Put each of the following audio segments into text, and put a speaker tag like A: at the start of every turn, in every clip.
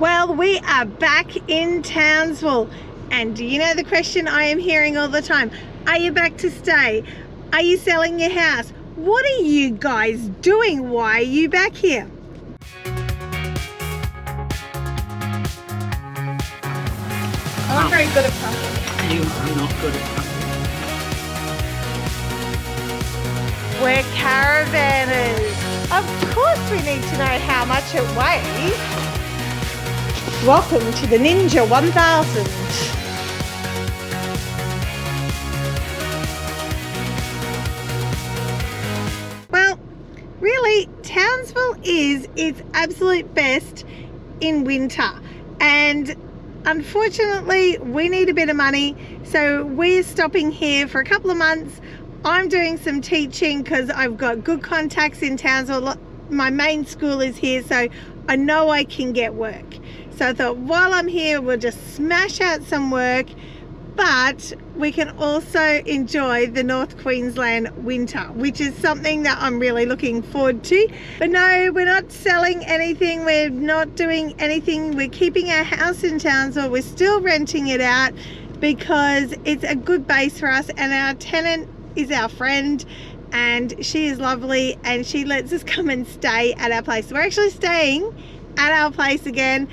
A: Well, we are back in Townsville, and do you know the question I am hearing all the time? Are you back to stay? Are you selling your house? What are you guys doing? Why are you back here? I'm not very good at pumping.
B: You are not good at pumping.
A: We're caravanners. Of course we need to know how much it weighs. Welcome to the Ninja 1000. Well, really, Townsville is its absolute best in winter, and unfortunately we need a bit of money, so we're stopping here for a couple of months. I'm doing some teaching because I've got good contacts in Townsville. My main school is here, so I know I can get work. So I thought while I'm here, we'll just smash out some work, but we can also enjoy the North Queensland winter, which is something that I'm really looking forward to. But no, we're not selling anything. We're not doing anything. We're keeping our house in Townsville. We're still renting it out because it's a good base for us, and our tenant is our friend, and she is lovely, and she lets us come and stay at our place. We're actually staying at our place again,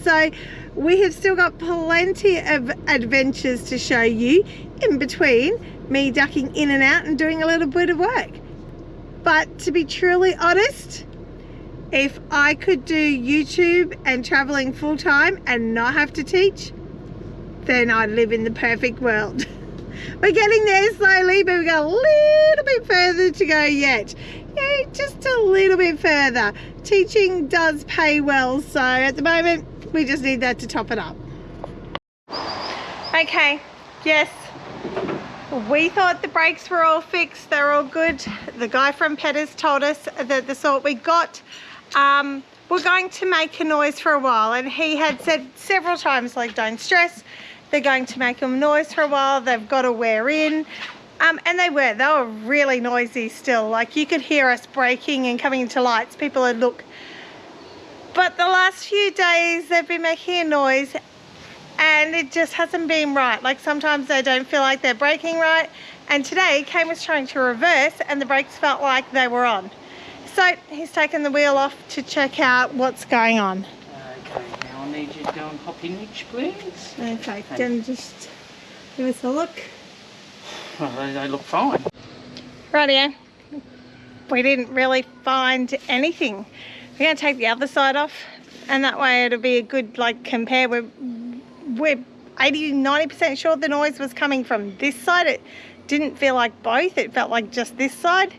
A: so we have still got plenty of adventures to show you in between me ducking in and out and doing a little bit of work. But to be truly honest, if I could do YouTube and traveling full-time and not have to teach, then I'd live in the perfect world. We're getting there slowly, but we've got a little bit further to go yet. Yeah, just a little bit further. Teaching does pay well, so at the moment we just need that to top it up. Okay, yes, we thought the brakes were all fixed, they're all good. The guy from Petters told us that the sort we got were going to make a noise for a while, and he had said several times, like, don't stress, they're going to make a noise for a while, they've got to wear in. And they were really noisy still. Like, you could hear us braking and coming into lights. People would look. But the last few days they've been making a noise, and it just hasn't been right. Like, sometimes they don't feel like they're braking right. And today Kane was trying to reverse and the brakes felt like they were on. So he's taken the wheel off to check out what's going on.
B: Okay, now I need you to go and hop in each, please.
A: Okay, then just give us a look.
B: Well, they look fine.
A: Rightio. We didn't really find anything. We're going to take the other side off, and that way it'll be a good, like, compare. We're 80-90% sure the noise was coming from this side. It didn't feel like both. It felt like just this side.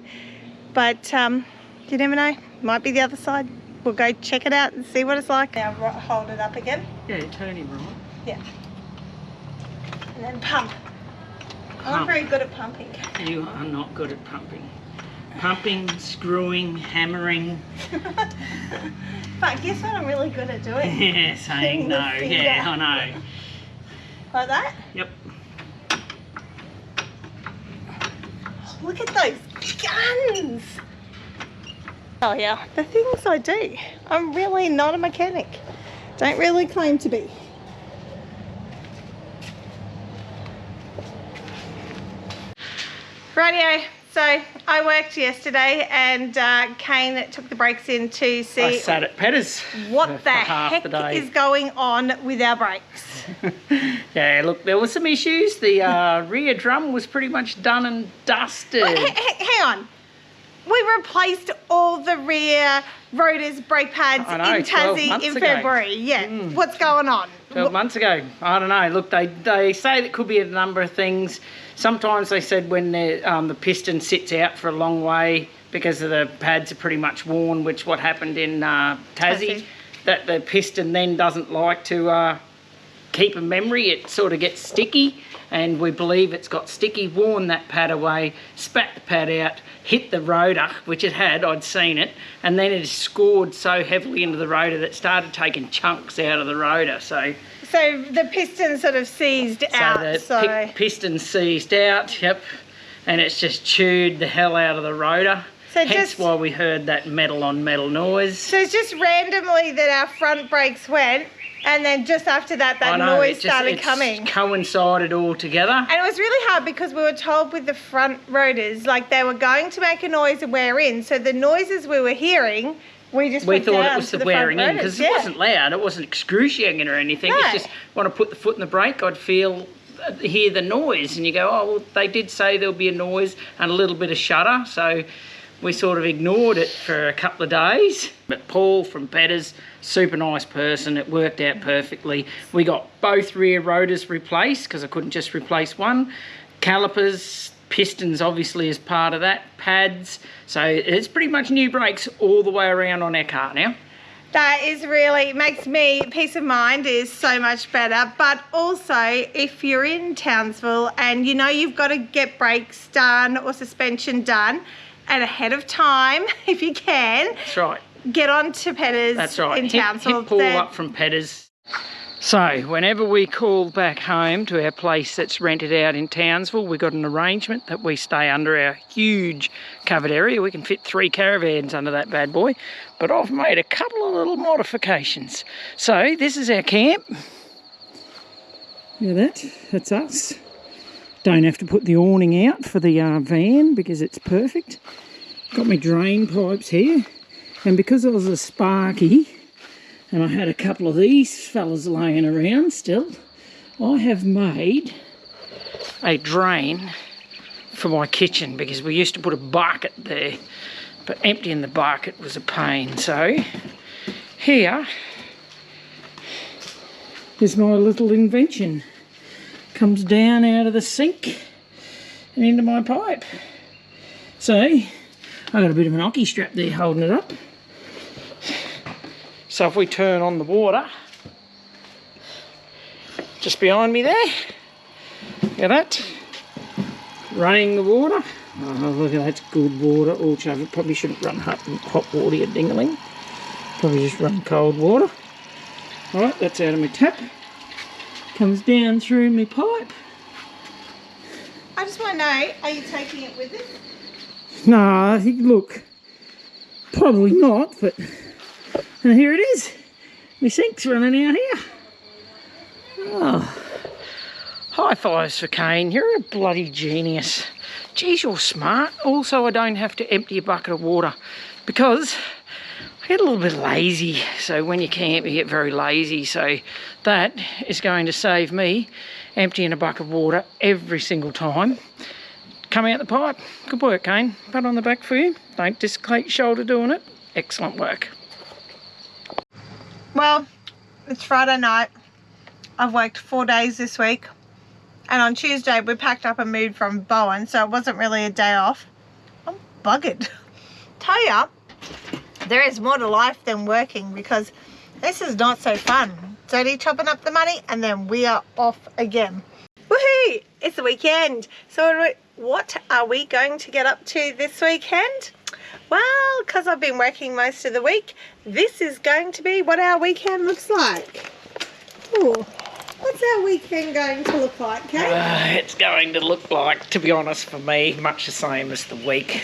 A: But you never know. Might be the other side. We'll go check it out and see what it's like. Now hold it up again.
B: Yeah, turn him right.
A: Yeah. And then pump. I'm very good at pumping.
B: You are not good at pumping. Pumping, screwing, hammering.
A: But guess what I'm really good at doing?
B: Yeah, saying no. Yeah, I know.
A: Like that?
B: Yep.
A: Oh, look at those guns. Oh yeah, the things I do. I'm really not a mechanic. Don't really claim to be. Rightio, so I worked yesterday, and Kane took the brakes in to see
B: I sat at Petters
A: what the heck is going on with our brakes.
B: Yeah, look, there were some issues. The rear drum was pretty much done and dusted.
A: Wait, hang on. We replaced all the rear rotors, brake pads in Tassie in February. Yeah, what's going on?
B: 12 months ago. I don't know. Look, they say it could be a number of things. Sometimes they said when the piston sits out for a long way because of the pads are pretty much worn, which what happened in Tassie, that the piston then doesn't like to keep a memory. It sort of gets sticky, and we believe it's got sticky, worn that pad away, spat the pad out, hit the rotor, which it had, I'd seen it, and then it scored so heavily into the rotor that it started taking chunks out of the rotor. So
A: the piston sort of seized out.
B: So the piston seized out, yep, and it's just chewed the hell out of the rotor.
A: So
B: hence why we heard that metal on metal noise.
A: So it's just randomly that our front brakes went, and then just after that, noise started coming.
B: Coincided all together.
A: And it was really hard because we were told with the front rotors, like they were going to make a noise and wear in. So the noises we were hearing, we thought it was the wearing in, because
B: it wasn't loud, it wasn't excruciating or anything.
A: No.
B: It's just when I put the foot in the brake, I'd hear the noise, and you go, oh, well, they did say there'll be a noise and a little bit of shudder, so we sort of ignored it for a couple of days. But Paul from Petters, super nice person, it worked out perfectly. We got both rear rotors replaced because I couldn't just replace one. Calipers, pistons obviously as part of that, pads, so it's pretty much new brakes all the way around on our car now.
A: That is really, makes me, peace of mind is so much better. But also, if you're in Townsville and you know you've got to get brakes done or suspension done, and ahead of time, if you can.
B: That's right.
A: Get on to Petters.
B: That's right.
A: In Townsville.
B: Hit Paul up from Petters. So, whenever we call back home to our place that's rented out in Townsville, we've got an arrangement that we stay under our huge covered area. We can fit 3 caravans under that bad boy, but I've made a couple of little modifications. So, this is our camp. Look at that, that's us. Don't have to put the awning out for the van because it's perfect. Got my drain pipes here, and because I was a sparky, and I had a couple of these fellas laying around still, I have made a drain for my kitchen because we used to put a bucket there, but emptying the bucket was a pain. So here is my little invention. Comes down out of the sink and into my pipe. So I got a bit of an hockey strap there holding it up. So if we turn on the water, just behind me there, look at that, running the water. Oh, look at that's good water. Also, probably shouldn't run hot water, you dingaling. Probably just run cold water. All right, that's out of my tap. Comes down through my pipe.
A: I just want to know, are you taking it with us?
B: No, I think, look, probably not, but... And here it is. My sink's running out here. Oh. High fives for Kane. You're a bloody genius. Geez, you're smart. Also, I don't have to empty a bucket of water because I get a little bit lazy. So when you camp, you get very lazy. So that is going to save me emptying a bucket of water every single time. Come out the pipe. Good work, Kane. Pat on the back for you. Don't dislocate your shoulder doing it. Excellent work.
A: Well, it's Friday night. I've worked 4 days this week. And on Tuesday, we packed up and moved from Bowen, so it wasn't really a day off. I'm buggered. Tell ya, there is more to life than working because this is not so fun. It's only chopping up the money and then we are off again. Woohoo! It's the weekend. So what are we going to get up to this weekend? Well, because I've been working most of the week, this is going to be what our weekend looks like. Ooh, what's our weekend going to look like, Kate?
B: It's going to look like, to be honest, for me, much the same as the week.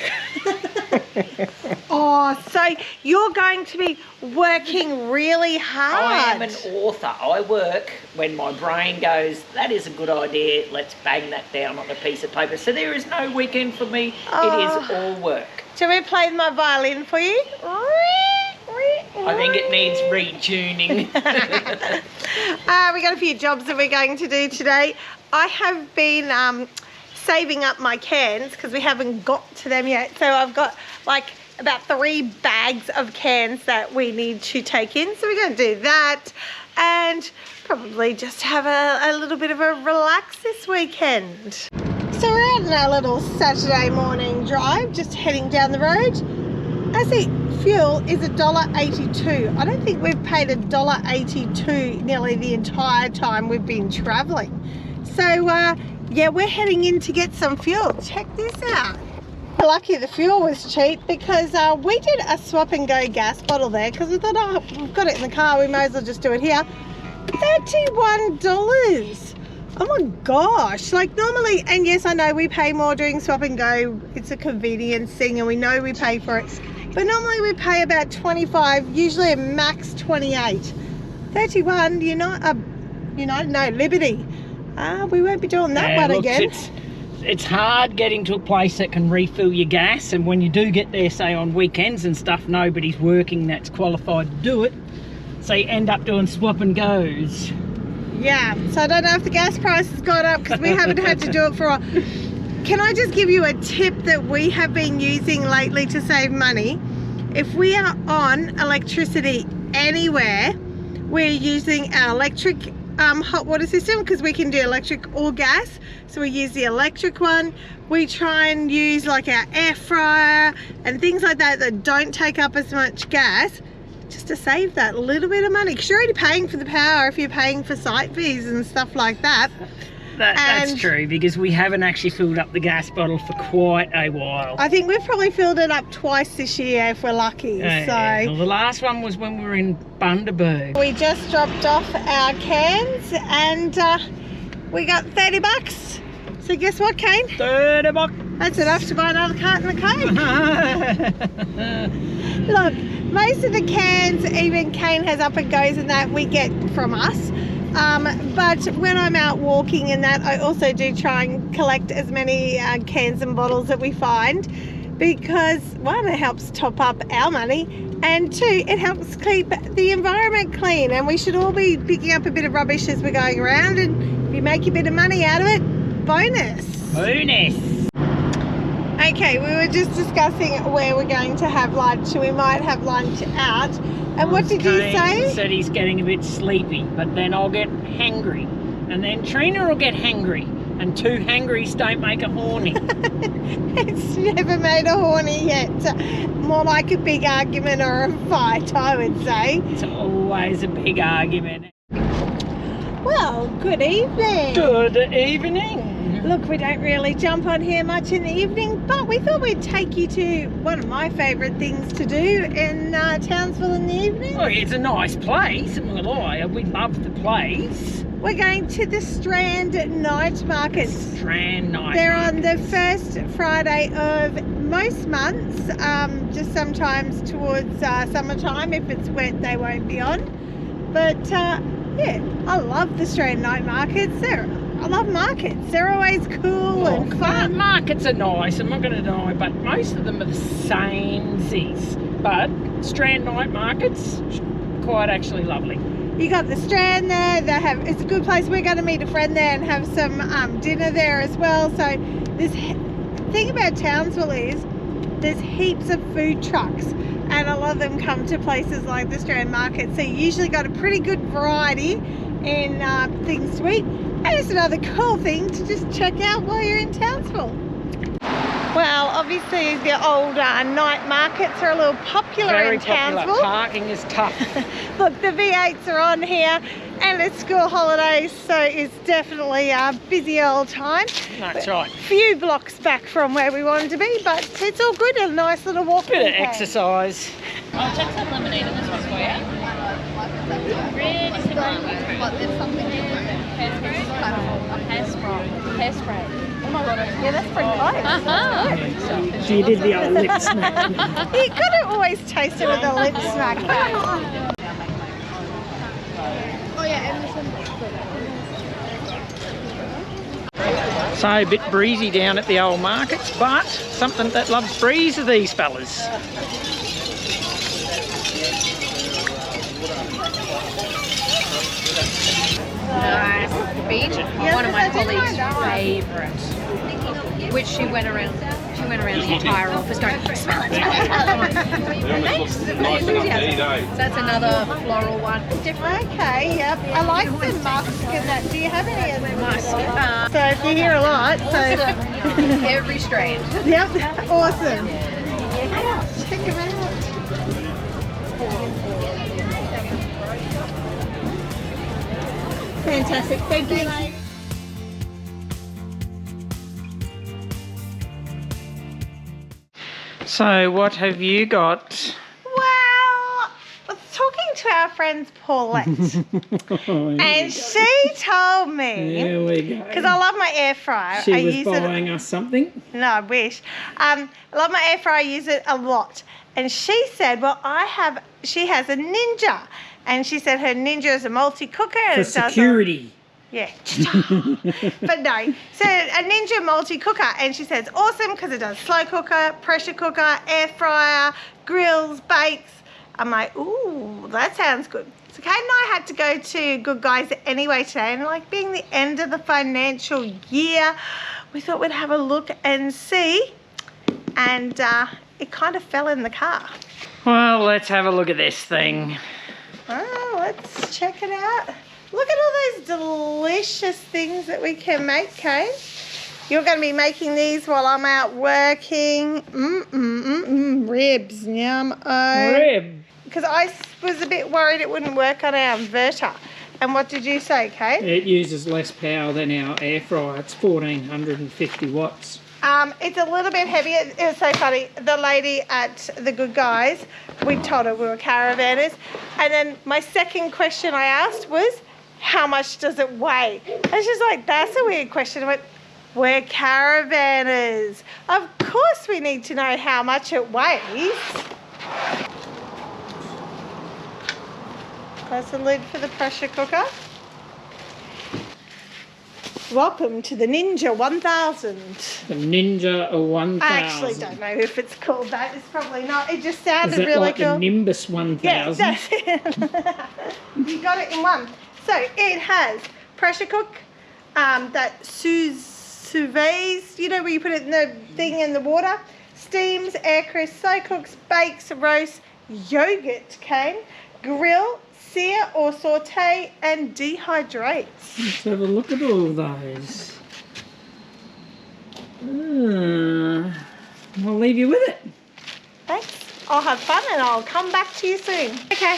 A: Oh, so you're going to be working really hard.
B: I am an author. I work when my brain goes, that is a good idea, let's bang that down on a piece of paper. So there is no weekend for me.
A: Oh.
B: It is all work.
A: Shall we play my violin for you?
B: I think it needs retuning.
A: We got a few jobs that we're going to do today. I have been saving up my cans because we haven't got to them yet. So I've got like about 3 bags of cans that we need to take in. So we're going to do that and probably just have a little bit of a relax this weekend. So we're out on our little Saturday morning drive, just heading down the road. I see fuel is $1.82. I don't think we've paid $1.82 nearly the entire time we've been travelling. So yeah, we're heading in to get some fuel. Check this out. We're lucky the fuel was cheap because we did a swap and go gas bottle there because we thought, oh, we've got it in the car, we may as well just do it here. $31 Oh my gosh, like normally, and yes, I know we pay more doing swap and go. It's a convenience thing and we know we pay for it. But normally we pay about 25, usually a max 28. 31, no, Liberty. We won't be doing that one again.
B: It's hard getting to a place that can refill your gas, and when you do get there, say on weekends and stuff, nobody's working that's qualified to do it. So you end up doing swap and goes.
A: Yeah, so I don't know if the gas price has gone up because we haven't had to do it for a while. Can I just give you a tip that we have been using lately to save money? If we are on electricity anywhere, we're using our electric hot water system because we can do electric or gas. So we use the electric one. We try and use like our air fryer and things like that that don't take up as much gas, just to save that little bit of money, because you're already paying for the power if you're paying for site fees and stuff like that.
B: That's true, because we haven't actually filled up the gas bottle for quite a while.
A: I think we've probably filled it up twice this year if we're lucky.
B: Well, the last one was when we were in Bundaberg.
A: We just dropped off our cans and we got 30 bucks. So guess what, Kane?
B: 30 bucks.
A: That's enough to buy another carton of Coke. Look, most of the cans, even Kane has up and goes and that, we get from us. But when I'm out walking and that, I also do try and collect as many cans and bottles that we find, because one, it helps top up our money, and two, it helps keep the environment clean, and we should all be picking up a bit of rubbish as we're going around, and if you make a bit of money out of it, bonus. Okay, we were just discussing where we're going to have lunch. We might have lunch out. And what did you say?
B: He said he's getting a bit sleepy, but then I'll get hangry. And then Trina will get hangry. And two hangries don't make a horny.
A: It's never made a horny yet. More like a big argument or a fight, I would say.
B: It's always a big argument.
A: Well, good evening.
B: Good evening.
A: Look, we don't really jump on here much in the evening, but we thought we'd take you to one of my favourite things to do in Townsville in the evening.
B: Well, it's a nice place, and we love the place.
A: We're going to the Strand Night Markets.
B: Strand Night
A: They're
B: Markets.
A: on the first Friday of most months, just sometimes towards summertime. If it's wet, they won't be on. But yeah, I love the Strand Night Markets. I love markets. They're always cool and fun.
B: Markets are nice, I'm not going to deny, but most of them are the same things. But Strand Night Markets, quite actually lovely.
A: You got the Strand there. It's a good place. We're going to meet a friend there and have some dinner there as well. So this thing about Townsville is there's heaps of food trucks, and a lot of them come to places like the Strand Market. So you usually got a pretty good variety in things to eat. And it's another cool thing to just check out while you're in Townsville. Well, obviously the old night markets are a little popular in Townsville.
B: Popular. Parking is tough.
A: Look, the V8s are on here, and it's school holidays, so it's definitely a busy old time.
B: That's right.
A: Few blocks back from where we wanted to be, but it's all good. A nice little walk.
B: Bit of exercise.
C: I'll check some lemonade in this one for you. Really simple. But there's something in hairspray. Oh my god, yeah, that's pretty close.
B: So you did the old lip smack.
A: You couldn't always taste it with a lip smack.
C: Oh yeah, and
B: So a bit breezy down at the old markets, but something that loves breeze are these fellas.
C: nice beach. One of my colleagues' favourite. Which she went around the entire office going, smell it, smell it. Thanks. So that's another floral one. Different.
A: Okay, yep. I like the musk and that. Do you have any of them?
C: Musk.
A: So if you hear a lot, so
C: Every strand.
A: yep, awesome. Check them out. Fantastic, thank you.
B: So what have you got?
A: Well, talking to our friends, Paulette.
D: Oh,
A: And she told me,
D: here we go.
A: because I love my air fryer.
D: She
A: I
D: was
A: use
D: buying us something.
A: it. No, I wish. I love my air fryer. I use it a lot. And she said, well, she has a Ninja. And she said her Ninja is a multi-cooker. And
D: For
A: it does all-
D: security.
A: Yeah. But no. So a Ninja multi-cooker. And she says, awesome because it does slow cooker, pressure cooker, air fryer, grills, bakes. I'm like, ooh, that sounds good. So Kate and I had to go to Good Guys anyway today. And like being the end of the financial year, we thought we'd have a look and see. And it kind of fell in the car.
B: Well, let's have a look at this thing.
A: Oh, let's check it out. Look at all those delicious things that we can make, Kate. You're going to be making these while I'm out working. Ribs, yum.
D: Rib.
A: Because I was a bit worried it wouldn't work on our inverter. And what did you say, Kate?
D: It uses less power than our air fryer. It's 1450 watts.
A: It's a little bit heavier. It was so funny. The lady at the Good Guys, we told her we were caravanners. And then my second question I asked was, how much does it weigh? And she's like, that's a weird question. I went, we're caravanners. Of course we need to know how much it weighs. That's the lid for the pressure cooker. Welcome to the Ninja 1000.
D: The Ninja 1000.
A: I actually don't know if it's called that. It's probably not. It just
D: Is
A: sounded
D: that
A: really
D: like
A: cool.
D: the Nimbus 1000?
A: Yeah, that's it. You got it in one. So it has pressure cook, that sous vide, you know, where you put it in the thing in the water, steams, air crisps, slow cooks, bakes, roasts, yogurt cane, grill, sear or saute, and dehydrates.
D: Let's have a look at all those. I'll leave you with it.
A: Thanks. I'll have fun and I'll come back to you soon. Okay,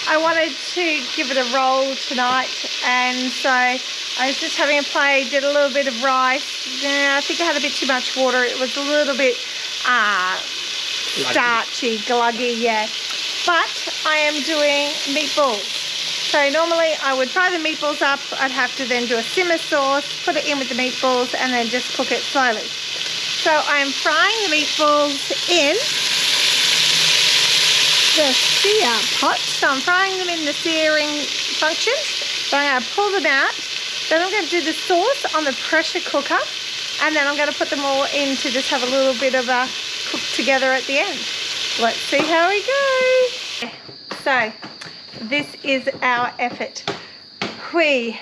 A: I wanted to give it a roll tonight, and so I was just having a play, did a little bit of rice. I think I had a bit too much water. It was a little bit starchy, gluggy, yeah. But I am doing meatballs. So normally I would fry the meatballs up. I'd have to then do a simmer sauce, put it in with the meatballs, and then just cook it slowly. So I'm frying the meatballs in the sear pot. So I'm frying them in the searing function. So I'm going to pull them out. Then I'm going to do the sauce on the pressure cooker. And then I'm going to put them all in to just have a little bit of a cook together at the end. Let's see how we go. So this is our effort. We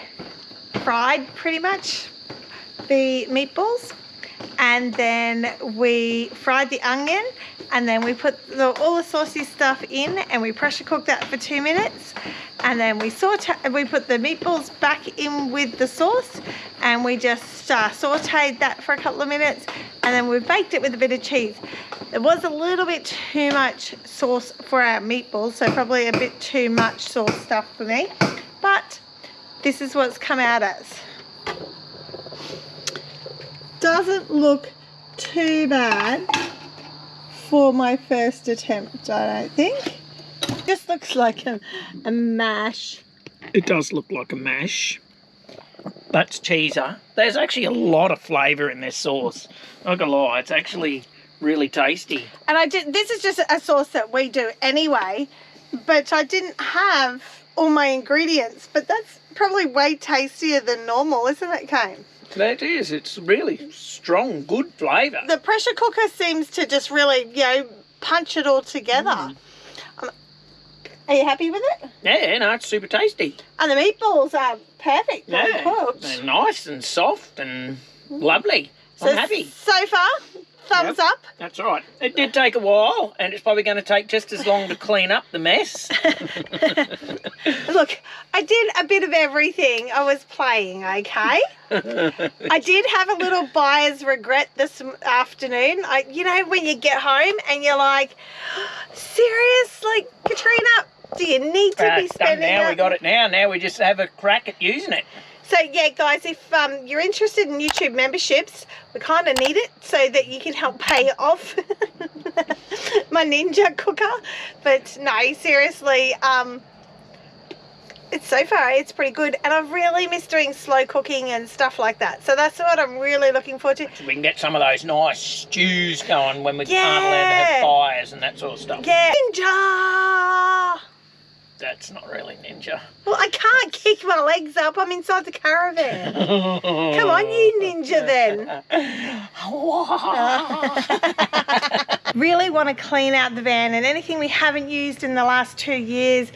A: fried pretty much the meatballs, and then we fried the onion, and then we put all the saucy stuff in, and we pressure cooked that for 2 minutes, and then we put the meatballs back in with the sauce, and we just sauteed that for a couple of minutes, and then we baked it with a bit of cheese. It was a little bit too much sauce for our meatballs, so probably a bit too much sauce stuff for me, but this is what's come out as. Doesn't look too bad for my first attempt, I don't think. Just looks like a mash.
D: It does look like a mash. That's cheeser. There's actually a lot of flavour in this sauce. Not gonna lie, it's actually really tasty.
A: And this is just a sauce that we do anyway, but I didn't have all my ingredients, but that's probably way tastier than normal, isn't it, Kane?
D: That is. It's really strong, good flavour.
A: The pressure cooker seems to just really, punch it all together. Are you happy with it?
D: Yeah, no, it's super tasty.
A: And the meatballs are perfect.
D: Yeah,
A: cooked.
D: they're nice and soft and lovely. I'm happy.
A: So far, thumbs up.
D: That's right. It did take a while, and it's probably going to take just as long to clean up the mess.
A: Look, I did a bit of everything. I was playing, okay? I did have a little buyer's regret this afternoon. When you get home and you're like, seriously, Katrina, do you need to be spending
D: now we got it now. Now we just have a crack at using it.
A: So, yeah, guys, if you're interested in YouTube memberships, we kind of need it so that you can help pay off my Ninja cooker. But, no, seriously, so far it's pretty good, and I've really missed doing slow cooking and stuff like that. So that's what I'm really looking forward to.
D: So we can get some of those nice stews going when we aren't allowed to have fires and that sort of stuff.
A: Yeah. Ninja!
D: That's not really ninja.
A: Well, I can't kick my legs up. I'm inside the caravan. Come on, you ninja then. Really want to clean out the van, and anything we haven't used in the last 2 years,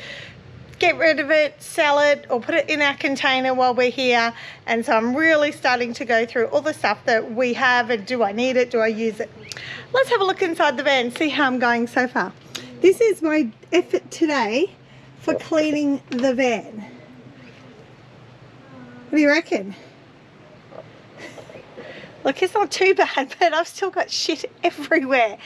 A: get rid of it, sell it, or put it in our container while we're here. And so I'm really starting to go through all the stuff that we have, and do I need it, do I use it? Let's have a look inside the van, see how I'm going so far. This is my effort today for cleaning the van. What do you reckon? Look, it's not too bad, but I've still got shit everywhere.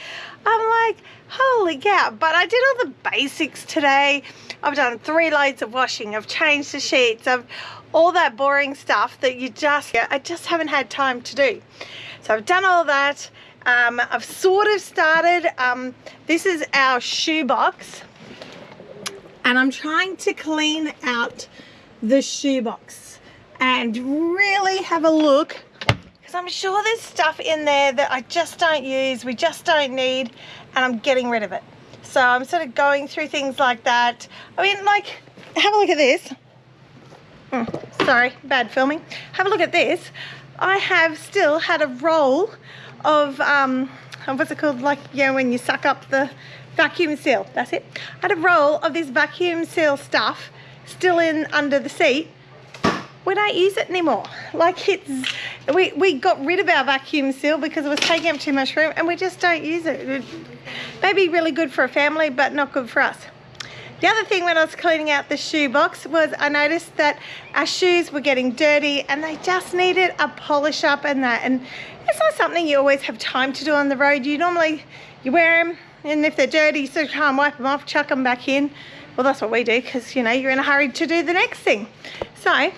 A: I'm like, holy cow. But I did all the basics today. I've done 3 loads of washing. I've changed the sheets. I've all that boring stuff that I just haven't had time to do. So I've done all that. I've sort of started. This is our shoe box, and I'm trying to clean out the shoe box and really have a look, because I'm sure there's stuff in there that I just don't use, we just don't need, and I'm getting rid of it. So I'm sort of going through things like that. I mean, like, have a look at this. Sorry, bad filming. Have a look at this. I have still had a roll of, what's it called, like, you know, when you suck up the vacuum seal, that's it. I had a roll of this vacuum seal stuff still in under the seat. We don't use it anymore. Like, we got rid of our vacuum seal because it was taking up too much room, and we just don't use it. It may be really good for a family, but not good for us. The other thing when I was cleaning out the shoe box was I noticed that our shoes were getting dirty and they just needed a polish up and that. And it's not something you always have time to do on the road. You wear them, and if they're dirty, you sort of can't wipe them off, chuck them back in. Well, that's what we do, because, you know, you're in a hurry to do the next thing. So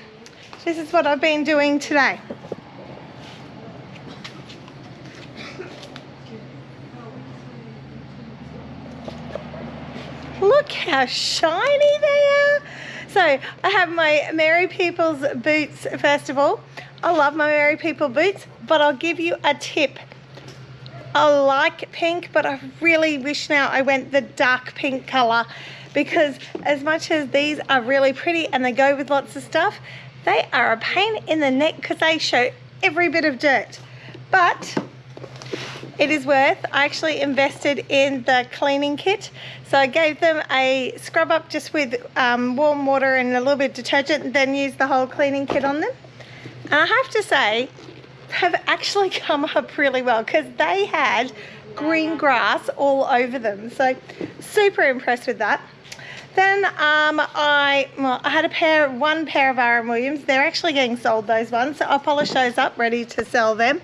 A: this is what I've been doing today. Look how shiny they are. So I have my Merry People's boots first of all. I love my Merry People boots, but I'll give you a tip. I like pink, but I really wish now I went the dark pink colour, because as much as these are really pretty and they go with lots of stuff, they are a pain in the neck because they show every bit of dirt. But it is worth. I actually invested in the cleaning kit. So I gave them a scrub up just with warm water and a little bit of detergent, and then used the whole cleaning kit on them. And I have to say, have actually come up really well, because they had green grass all over them. So super impressed with that. Then I had one pair of R.M. Williams. They're actually getting sold, those ones. So I polished those up, ready to sell them.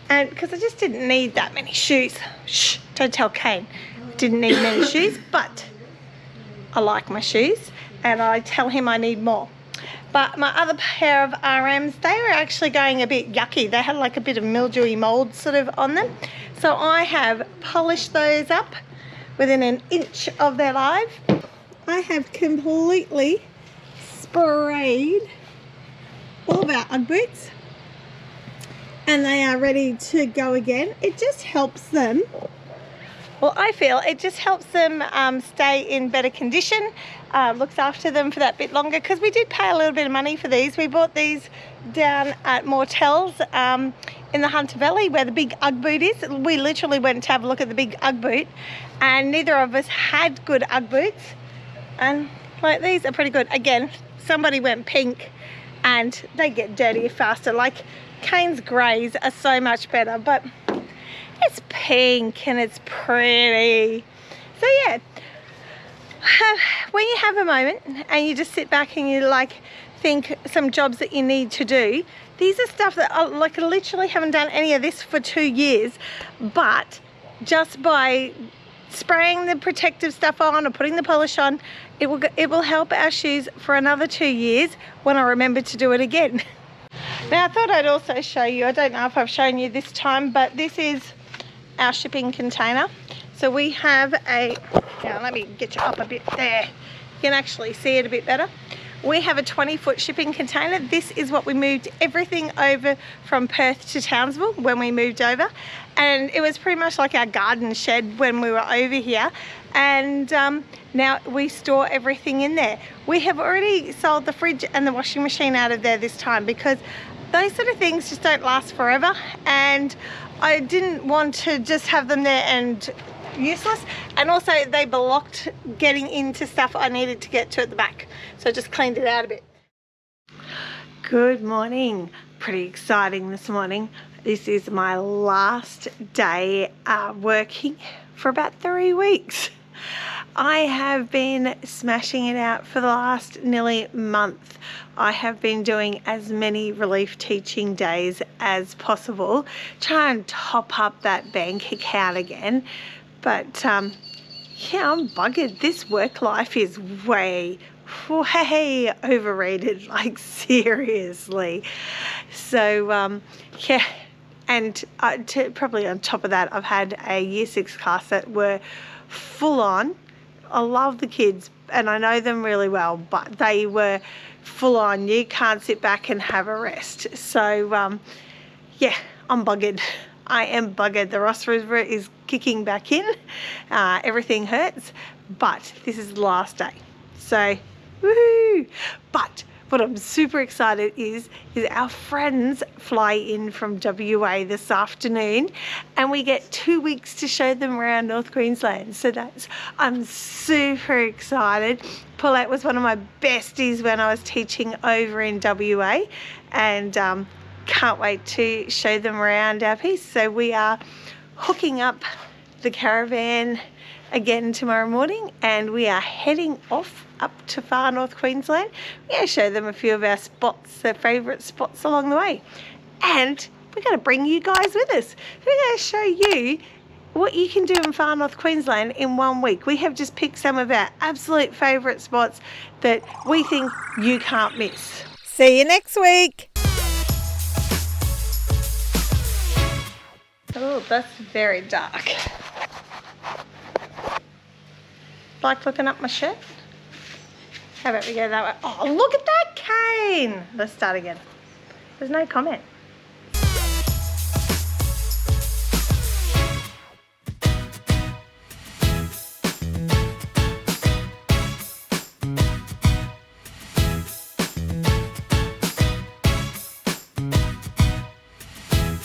A: And because I just didn't need that many shoes. Shh, don't tell Kane. Didn't need many shoes, but I like my shoes, and I tell him I need more. But my other pair of RMs, they were actually going a bit yucky. They had like a bit of mildewy mold sort of on them. So I have polished those up within an inch of their life. I have completely sprayed all of our Ugg boots, and they are ready to go again. It just helps them. Well, I feel it just helps them stay in better condition, looks after them for that bit longer, because we did pay a little bit of money for these. We bought these down at Mortel's in the Hunter Valley, where the big Ugg boot is. We literally went to have a look at the big Ugg boot, and neither of us had good Ugg boots. And like, these are pretty good. Again, somebody went pink and they get dirty faster. Like, Kane's greys are so much better, but it's pink and it's pretty. So yeah, when you have a moment and you just sit back and you like think some jobs that you need to do, these are stuff that I literally haven't done any of this for 2 years, but just by spraying the protective stuff on or putting the polish on, it will help our shoes for another 2 years when I remember to do it again. Now I thought I'd also show you, I don't know if I've shown you this time, but this is our shipping container. So we have now let me get you up a bit there, you can actually see it a bit better. We have a 20-foot shipping container. This is what we moved everything over from Perth to Townsville when we moved over, and it was pretty much like our garden shed when we were over here. And now we store everything in there. We have already sold the fridge and the washing machine out of there this time because those sort of things just don't last forever, and I didn't want to just have them there and useless, and also they blocked getting into stuff I needed to get to at the back, so I just cleaned it out a bit. Good morning. Pretty exciting this morning. This is my last day working for about 3 weeks. I have been smashing it out for the last nearly month. I have been doing as many relief teaching days as possible, try and top up that bank account again. But yeah, I'm buggered. This work life is way overrated, like seriously. So yeah, and probably on top of that, I've had a year 6 class that were full on. I love the kids and I know them really well, but they were full on. You can't sit back and have a rest. So yeah, I'm buggered. I am buggered. The Ross River is kicking back in. Everything hurts, but this is the last day. So woohoo! But what I'm super excited is our friends fly in from WA this afternoon, and we get 2 weeks to show them around North Queensland. So I'm super excited. Paulette was one of my besties when I was teaching over in WA, and can't wait to show them around our piece. So we are hooking up the caravan again tomorrow morning, and we are heading off up to far North Queensland. We're going to show them a few of our spots, their favourite spots along the way, and we're going to bring you guys with us. We're going to show you what you can do in far North Queensland in 1 week. We have just picked some of our absolute favourite spots that we think you can't miss. See you next week. Oh, that's very dark. Like looking up my shirt? How about we go that way? Oh, look at that cane. Let's start again. There's no comment.